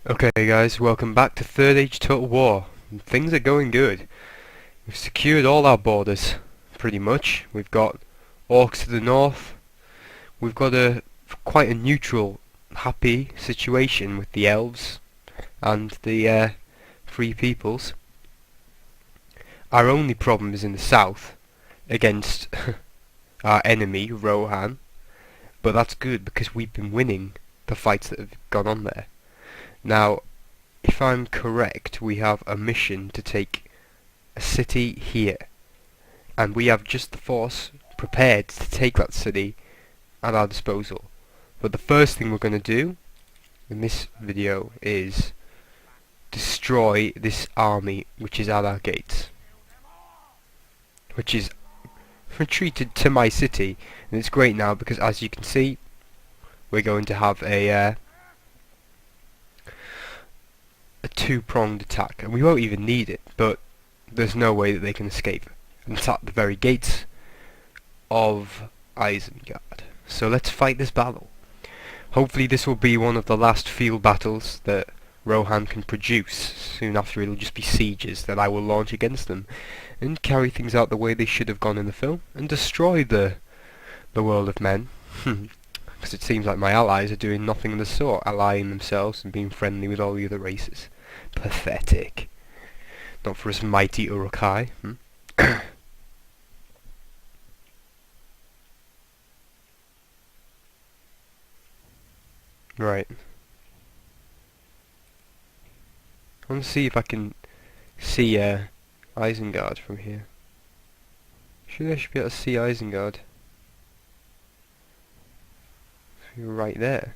Okay guys, welcome back to Third Age Total War. Things are going good. We've secured all our borders, pretty much. We've got orcs to the north. We've got quite a neutral, happy situation with the elves and the free peoples. Our only problem is in the south, against our enemy, Rohan. But that's good because we've been winning the fights that have gone on there. Now, if I'm correct, we have a mission to take a city here, and we have just the force prepared to take that city at our disposal. But the first thing we're going to do in this video is destroy this army which is at our gates, which is retreated to my city, and it's great now because, as you can see, we're going to have a two-pronged attack, and we won't even need it, but there's no way that they can escape. And it's at the very gates of Isengard. So let's fight this battle. Hopefully this will be one of the last field battles that Rohan can produce. Soon after it'll just be sieges that I will launch against them, and carry things out the way they should have gone in the film, and destroy the world of men. Because it seems like my allies are doing nothing of the sort, allying themselves and being friendly with all the other races. Pathetic. Not for us mighty Urukai. Right. I want to see if I can see Isengard from here. I should be able to see Isengard. You're right there.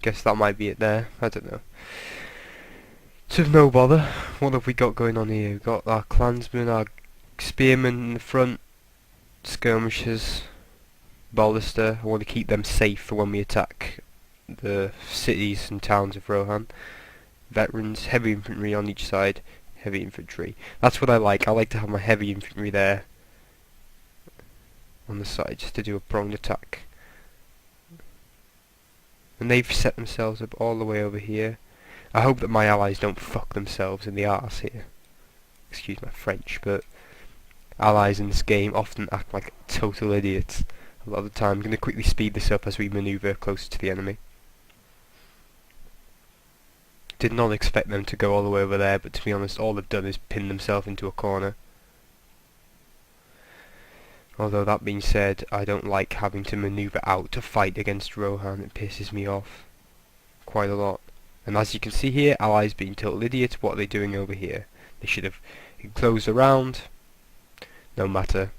Guess that might be it there. I don't know. It's of no bother. What have we got going on here? We've got our clansmen, our spearmen in the front, skirmishers, ballista. I want to keep them safe for when we attack the cities and towns of Rohan. Veterans, heavy infantry on each side, heavy infantry. That's what I like. I like to have my heavy infantry there on the side just to do a pronged attack. And they've set themselves up all the way over here. I hope that my allies don't fuck themselves in the arse here. Excuse my French, but allies in this game often act like total idiots a lot of the time. I'm going to quickly speed this up as we manoeuvre closer to the enemy. Did not expect them to go all the way over there, but to be honest, all they've done is pin themselves into a corner. Although that being said, I don't like having to manoeuvre out to fight against Rohan. It pisses me off quite a lot. And as you can see here, allies being total idiots. What are they doing over here? They should have enclosed around. No matter.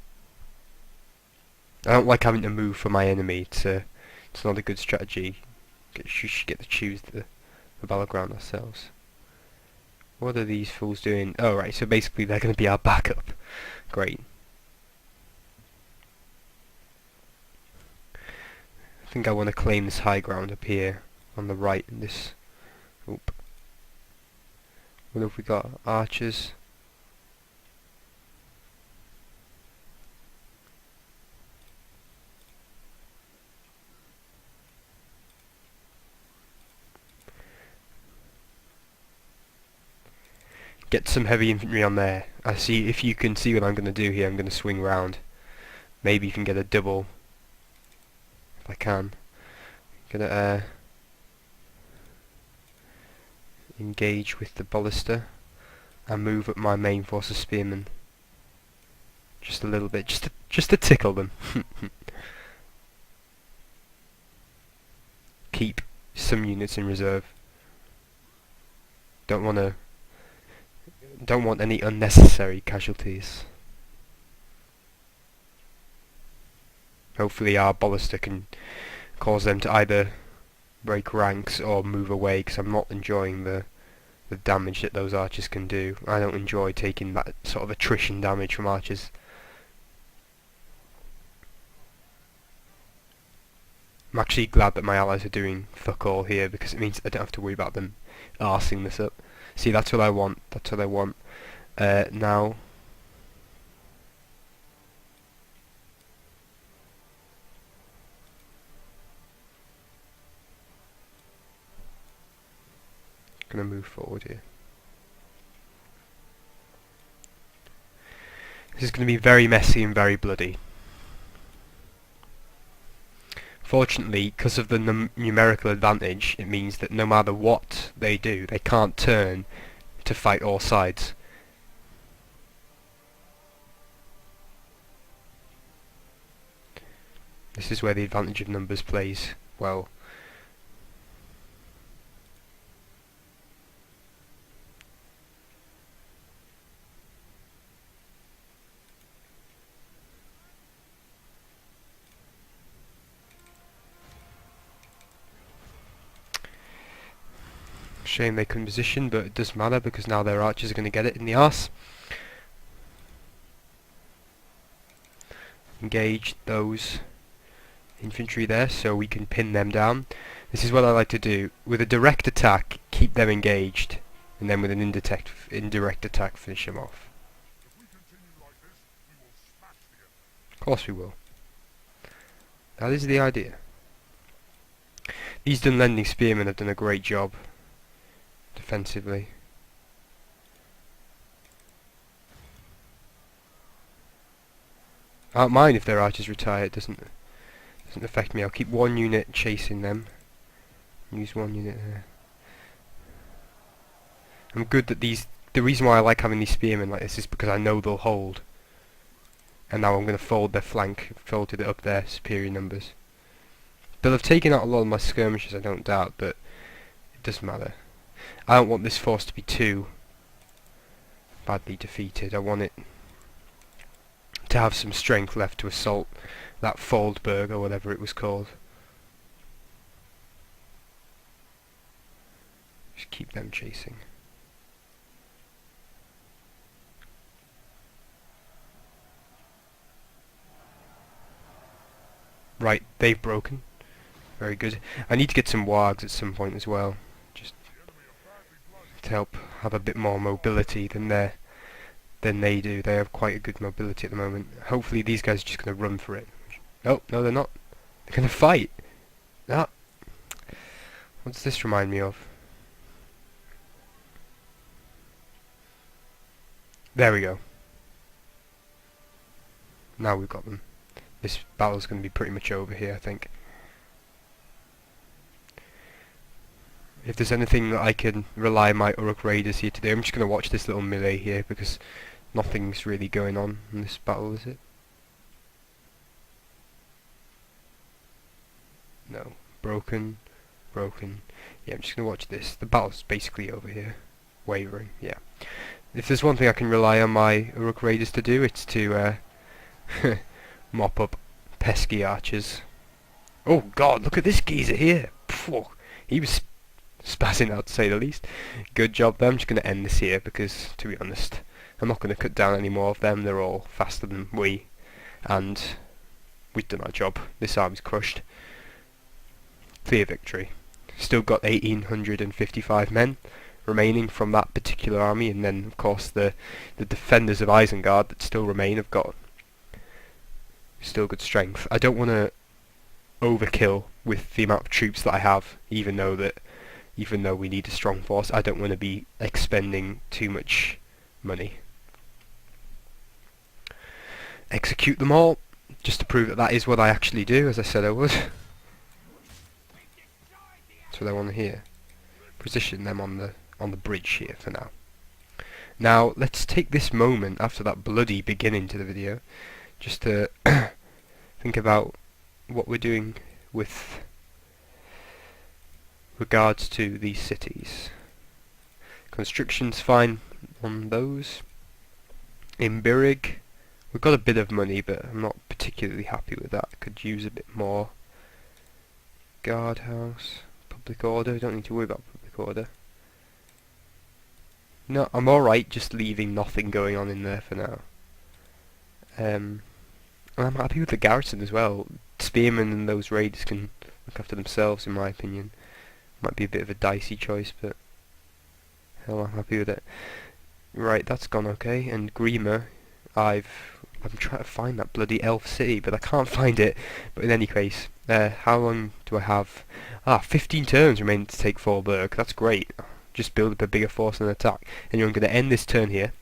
I don't like having to move for my enemy. It's not a good strategy. We should get to choose the battleground ourselves. What are these fools doing? Oh right, so basically they're going to be our backup. Great. I think I want to claim this high ground up here on the right in this. Oop. What have we got? Archers. Get some heavy infantry on there. I see. If you can see what I'm going to do here, I'm going to swing round. Maybe you can get a double. If I can. Gonna engage with the ballista and move up my main force of spearmen. Just a little bit, just to tickle them. Keep some units in reserve. Don't want any unnecessary casualties. Hopefully our ballista can cause them to either break ranks or move away, because I'm not enjoying the damage that those archers can do. I don't enjoy taking that sort of attrition damage from archers. I'm actually glad that my allies are doing fuck all here, because it means I don't have to worry about them arsing this up. See, that's what I want. That's what I want. Now Gonna move forward here. This is going to be very messy and very bloody. Fortunately, because of the numerical advantage, it means that no matter what they do, they can't turn to fight all sides. This is where the advantage of numbers plays well. Shame they couldn't position, but it doesn't matter because now their archers are going to get it in the arse. Engage those infantry there so we can pin them down. This is what I like to do. With a direct attack, keep them engaged, and then with an indirect attack, finish them off. Of course we will. That is the idea. These Dunlending spearmen have done a great job defensively. I don't mind if their archers retire, it doesn't affect me. I'll keep one unit chasing them. Use one unit there. I'm good that the reason why I like having these spearmen like this is because I know they'll hold. And now I'm going to fold their flank, fold it up their superior numbers. They'll have taken out a lot of my skirmishers, I don't doubt, but it doesn't matter. I don't want this force to be too badly defeated. I want it to have some strength left to assault that Foldberg or whatever it was called. Just keep them chasing. Right, they've broken. Very good. I need to get some wargs at some point as well, just to help have a bit more mobility than they do. They have quite a good mobility at the moment. Hopefully these guys are just going to run for it. Oh, no they're not. They're going to fight. Ah. What does this remind me of? There we go. Now we've got them. This battle's going to be pretty much over here, I think. If there's anything that I can rely my Uruk Raiders here to do, I'm just going to watch this little melee here because nothing's really going on in this battle, is it? No. Broken. Broken. Yeah, I'm just going to watch this. The battle's basically over here. Wavering, yeah. If there's one thing I can rely on my Uruk Raiders to do, it's to mop up pesky archers. Oh god, look at this geezer here! Phew, he was spazzing out to say the least. Good job there. I'm just going to end this here because, to be honest, I'm not going to cut down any more of them. They're all faster than we, and we've done our job. This army's crushed. Clear victory. Still got 1,855 men remaining from that particular army, and then of course the defenders of Isengard that still remain have got still good strength. I don't want to overkill with the amount of troops that I have, even though we need a strong force. I don't want to be expending too much money. Execute them all, just to prove that that is what I actually do, as I said I would. That's what I want to hear. Position them on the bridge here for now. Now let's take this moment after that bloody beginning to the video just to think about what we're doing with regards to these cities. Construction's fine on those. In Birig, we've got a bit of money, but I'm not particularly happy with that. Could use a bit more. Guardhouse, public order. Don't need to worry about public order. No, I'm alright just leaving nothing going on in there for now. And I'm happy with the garrison as well. Spearmen and those raiders can look after themselves, in my opinion. Might be a bit of a dicey choice, but hell, I'm happy with it. Right, that's gone okay. And Grima, I'm trying to find that bloody elf city, but I can't find it. But in any case, how long do I have? 15 turns remaining to take Forberg. That's great. just build up a bigger force and attack. And I'm going to end this turn here.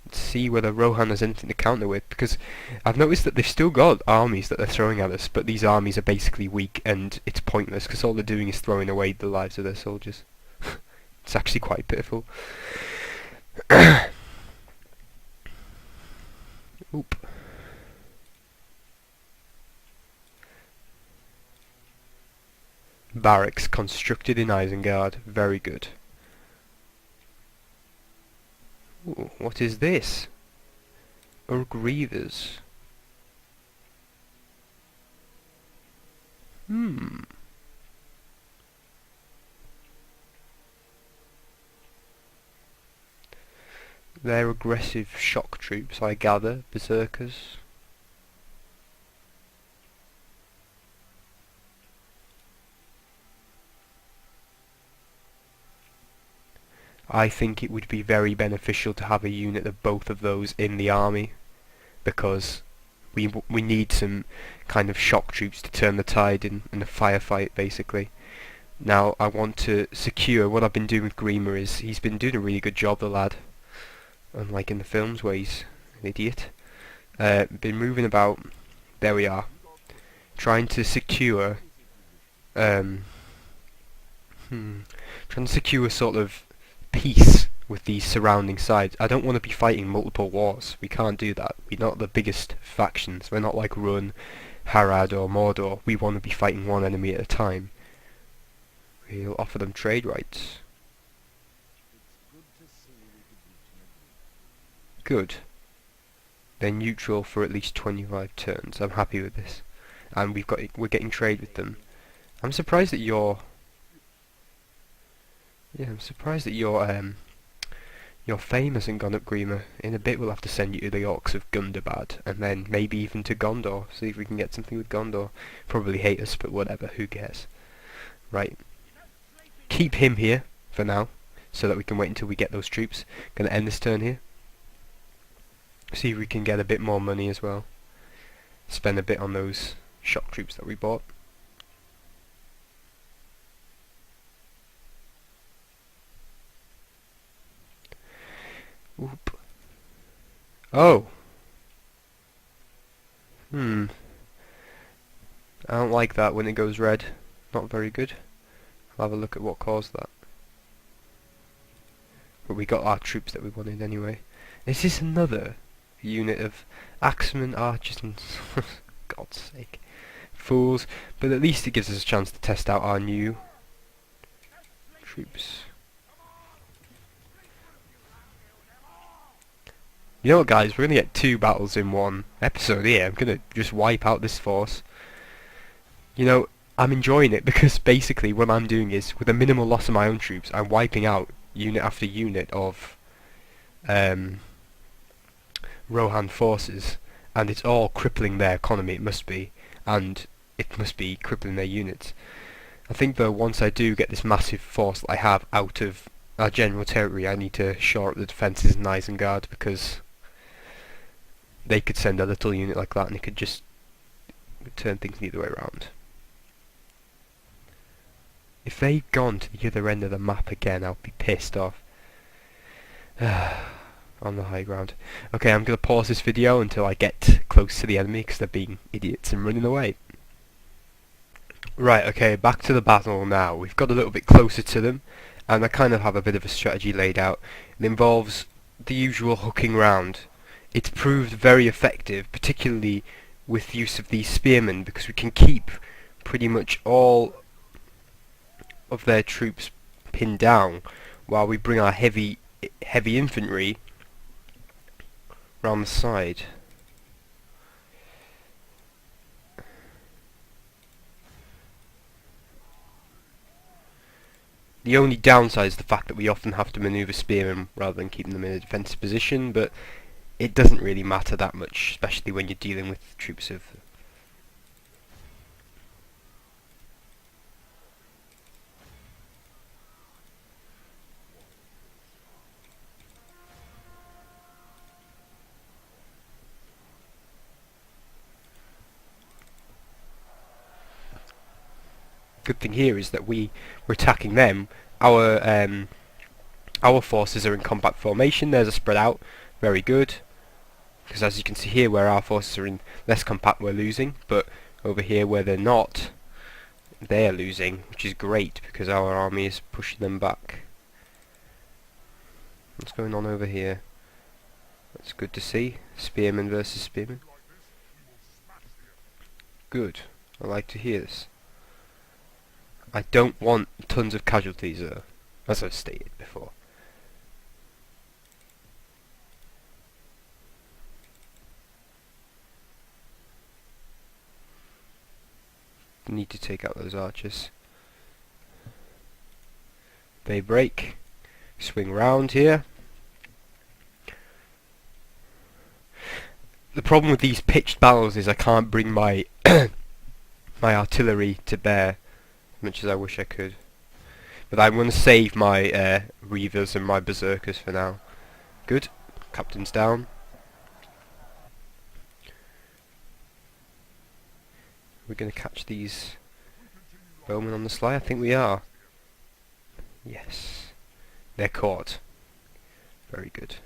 Let's see whether Rohan has anything to counter with, because I've noticed that they've still got armies that they're throwing at us, but these armies are basically weak and it's pointless because all they're doing is throwing away the lives of their soldiers. It's actually quite pitiful. Oop. Barracks constructed in Isengard. Very good. Ooh, what is this? Grievers. They're aggressive shock troops, I gather. Berserkers. I think it would be very beneficial to have a unit of both of those in the army, because we need some kind of shock troops to turn the tide in a firefight, basically. Now I want to secure. What I've been doing with Grima is he's been doing a really good job, the lad, unlike in the films where he's an idiot. Been moving about. There we are, trying to secure trying to secure sort of peace with these surrounding sides. I don't want to be fighting multiple wars. We can't do that. We're not the biggest factions. We're not like Run, Harad or Mordor. We want to be fighting one enemy at a time. We'll offer them trade rights. Good. They're neutral for at least 25 turns. I'm happy with this. And we're getting trade with them. I'm surprised that you're your fame hasn't gone up, Grima. In a bit we'll have to send you to the Orcs of Gundabad, and then maybe even to Gondor, see if we can get something with Gondor. Probably hate us, but whatever, who cares? Right. Keep him here, for now, so that we can wait until we get those troops. Gonna end this turn here. See if we can get a bit more money as well. Spend a bit on those shock troops that we bought. Oop. Oh. I don't like that when it goes red. Not very good. I'll have a look at what caused that. But we got our troops that we wanted anyway. Is this another unit of axemen, archers and God's sake. Fools. But at least it gives us a chance to test out our new troops. You know what, guys, we're going to get 2 battles in one episode here. I'm going to just wipe out this force. You know, I'm enjoying it because basically what I'm doing is, with a minimal loss of my own troops, I'm wiping out unit after unit of Rohan forces, and it's all crippling their economy, it must be, and it must be crippling their units. I think though, once I do get this massive force that I have out of our general territory, I need to shore up the defences in Isengard, because they could send a little unit like that and it could just turn things the other way around. If they'd gone to the other end of the map again, I'd be pissed off. On the high ground. Okay, I'm going to pause this video until I get close to the enemy because they're being idiots and running away. Right, okay, back to the battle now. We've got a little bit closer to them, and I kind of have a bit of a strategy laid out. It involves the usual hooking round. It's proved very effective, particularly with the use of these spearmen, because we can keep pretty much all of their troops pinned down while we bring our heavy infantry round the side. The only downside is the fact that we often have to manoeuvre spearmen rather than keeping them in a defensive position, but it doesn't really matter that much, especially when you're dealing with troops of... Good thing here is that we're attacking them our forces are in combat formation. There's a spread out, very good. Because as you can see here, where our forces are in less compact, we're losing. But over here, where they're not, they're losing, which is great because our army is pushing them back. What's going on over here? That's good to see. Spearmen versus spearmen. Good. I like to hear this. I don't want tons of casualties though, as I've stated before. Need to take out those archers. They break. Swing round here. The problem with these pitched battles is I can't bring my my artillery to bear as much as I wish I could. But I'm going to save my reavers and my berserkers for now. Good. Captain's down. We're going to catch these bowmen on the sly. I think we are. Yes. They're caught. Very good.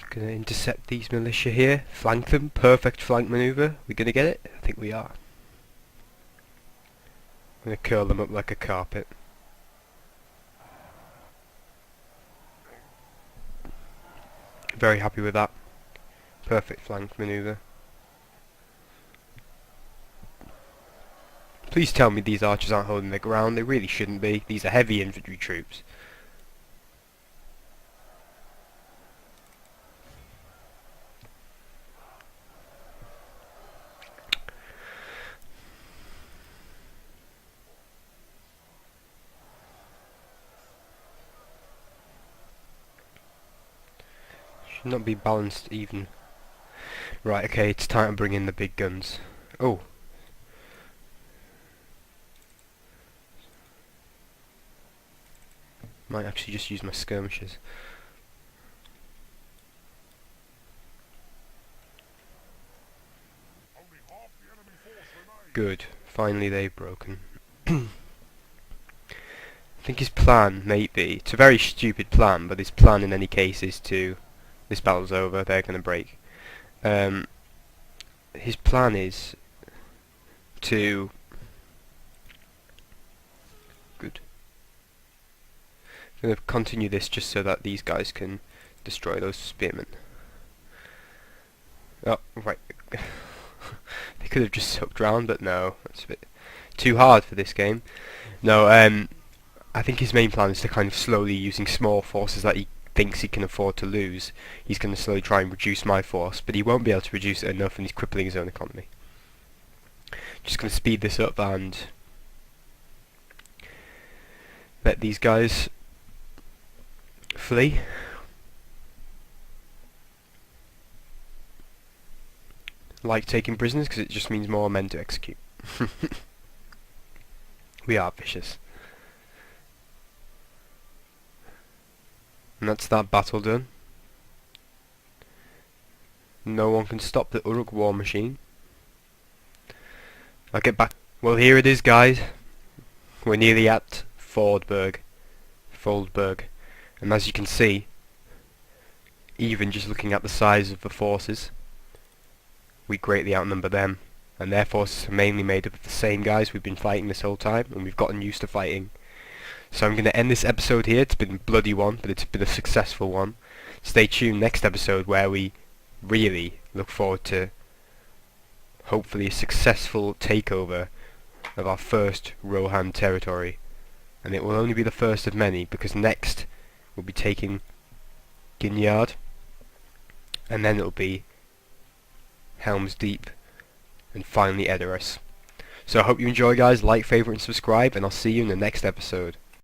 Gonna intercept these militia here. Flank them. Perfect flank maneuver. We're gonna get it? I think we are. I'm gonna curl them up like a carpet. Very happy with that. Perfect flank maneuver. Please tell me these archers aren't holding their ground. They really shouldn't be. These are heavy infantry troops. Should not be balanced even. Right, okay, it's time to bring in the big guns. Oh. Might actually just use my skirmishers. Good. Finally they've broken. I think his plan may be, it's a very stupid plan, but his plan in any case is to, this battle's over, they're going to break. His plan is to, good. I'm going to continue this just so that these guys can destroy those spearmen. Oh, right. They could have just sucked round, but no, that's a bit too hard for this game. No, I think his main plan is to kind of slowly, using small forces that he thinks he can afford to lose, he's going to slowly try and reduce my force, but he won't be able to reduce it enough and he's crippling his own economy. Just going to speed this up and let these guys flee. Like taking prisoners because it just means more men to execute. We are vicious. And that's that battle done. No one can stop the Uruk war machine. I'll get back. Well, here it is, guys. We're nearly at Foldberg. And as you can see, even just looking at the size of the forces, we greatly outnumber them. And their forces are mainly made up of the same guys we've been fighting this whole time, and we've gotten used to fighting. So I'm going to end this episode here. It's been a bloody one, but it's been a successful one. Stay tuned next episode where we really look forward to hopefully a successful takeover of our first Rohan territory. And it will only be the first of many, because next we'll be taking Ginyard, and then it'll be Helm's Deep, and finally Edoras. So I hope you enjoy, guys. Like, favourite and subscribe, and I'll see you in the next episode.